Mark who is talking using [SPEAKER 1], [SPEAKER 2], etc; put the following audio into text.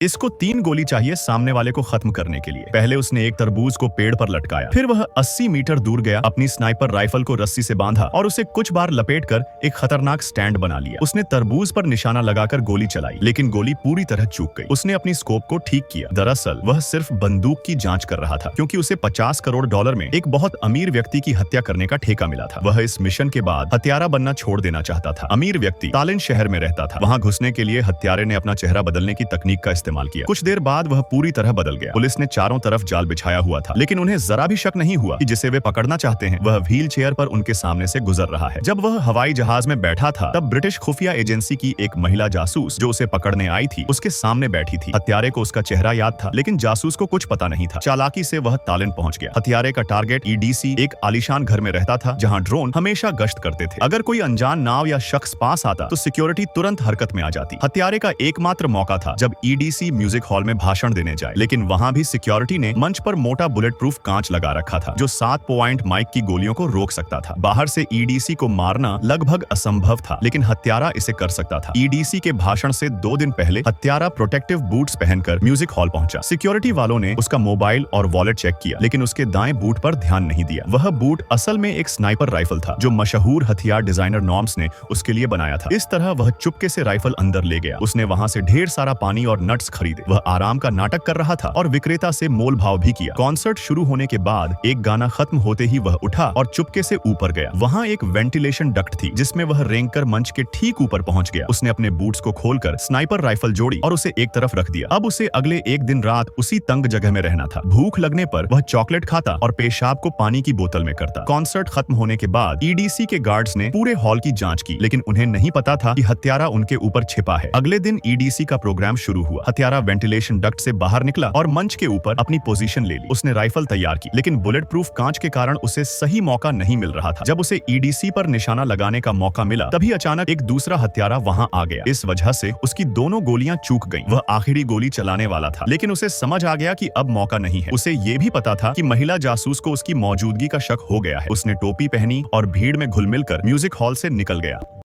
[SPEAKER 1] इसको 3 गोली चाहिए सामने वाले को खत्म करने के लिए। पहले उसने एक तरबूज को पेड़ पर लटकाया, फिर वह 80 मीटर दूर गया, अपनी स्नाइपर राइफल को रस्सी से बांधा और उसे कुछ बार लपेटकर एक खतरनाक स्टैंड बना लिया। उसने तरबूज पर निशाना लगाकर गोली चलाई, लेकिन गोली पूरी तरह चूक गई। उसने अपनी स्कोप को ठीक किया। दरअसल वह सिर्फ बंदूक की जांच कर रहा था, क्योंकि उसे $50 करोड़ में एक बहुत अमीर व्यक्ति की हत्या करने का ठेका मिला था। वह इस मिशन के बाद हत्यारा बनना छोड़ देना चाहता था। अमीर व्यक्ति तालिन शहर में रहता था। वहां घुसने के लिए हत्यारे ने अपना चेहरा बदलने की तकनीक का इस्तेमाल किया। कुछ देर बाद वह पूरी तरह बदल गया। पुलिस ने चारों तरफ जाल बिछाया हुआ था, लेकिन उन्हें जरा भी शक नहीं हुआ कि जिसे वे पकड़ना चाहते हैं वह व्हील चेयर पर उनके सामने से गुजर रहा है। जब वह हवाई जहाज में बैठा था, तब ब्रिटिश खुफिया एजेंसी की एक महिला जासूस जो उसे पकड़ने आई थी, उसके सामने बैठी थी। हत्यारे को उसका चेहरा याद था, लेकिन जासूस को कुछ पता नहीं था। चालाकी से वह तालिन पहुंच गया। हत्यारे का टारगेट ईडीसी एक आलीशान घर में रहता था, जहां ड्रोन हमेशा गश्त करते थे। अगर कोई अनजान नाव या शख्स पास आता तो सिक्योरिटी तुरंत हरकत में आ जाती। हत्यारे का एकमात्र मौका था जब ईडीसी म्यूजिक हॉल में भाषण देने जाए, लेकिन वहां भी सिक्योरिटी ने मंच पर मोटा बुलेट प्रूफ कांच लगा रखा था, जो 7 पॉइंट माइक की गोलियों को रोक सकता था। बाहर से ईडीसी को मारना लगभग असंभव था, लेकिन हत्यारा इसे कर सकता था। ईडीसी के भाषण से 2 दिन पहले हत्यारा प्रोटेक्टिव बूट्स पहनकर म्यूजिक हॉल पहुंचा। सिक्योरिटी वालों ने उसका मोबाइल और वॉलेट चेक किया, लेकिन उसके दाएं बूट पर ध्यान नहीं दिया। वह बूट असल में एक स्नाइपर राइफल था, जो मशहूर हथियार डिजाइनर नॉर्म्स ने उसके लिए बनाया था। इस तरह वह चुपके से राइफल अंदर ले गया। उसने वहां से ढेर सारा पानी और नट्स खरीदे। वह आराम का नाटक कर रहा था और विक्रेता से मोल भाव भी किया। कॉन्सर्ट शुरू होने के बाद एक गाना खत्म होते ही वह उठा और चुपके से ऊपर गया। वहां एक वेंटिलेशन डक्ट थी, जिसमें वह रेंगकर मंच के ठीक ऊपर पहुंच गया। उसने अपने बूट्स को खोलकर स्नाइपर राइफल जोड़ी और उसे एक तरफ रख दिया। अब उसे अगले एक दिन रात उसी तंग जगह में रहना था। भूख लगने पर वह चॉकलेट खाता और पेशाब को पानी की बोतल में करता। कॉन्सर्ट खत्म होने के बाद ईडीसी के गार्ड्स ने पूरे हॉल की जांच की, लेकिन उन्हें नहीं पता था कि हत्यारा उनके ऊपर छिपा है। अगले दिन ईडीसी का प्रोग्राम शुरू हुआ। हत्यारा वेंटिलेशन डक्ट से बाहर निकला और मंच के ऊपर अपनी पोजीशन ले ली। उसने राइफल तैयार की, लेकिन बुलेट प्रूफ कांच के कारण उसे सही मौका नहीं मिल रहा था। जब उसे ईडीसी पर निशाना लगाने का मौका मिला, तभी अचानक एक दूसरा हत्यारा वहां आ गया। इस वजह से उसकी दोनों गोलियां चूक गईं। वह आखिरी गोली चलाने वाला था, लेकिन उसे समझ आ गया कि अब मौका नहीं है। उसे ये भी पता था कि महिला जासूस को उसकी मौजूदगी का शक हो गया है। उसने टोपी पहनी और भीड़ में घुल मिलकर म्यूजिक हॉल से निकल गया।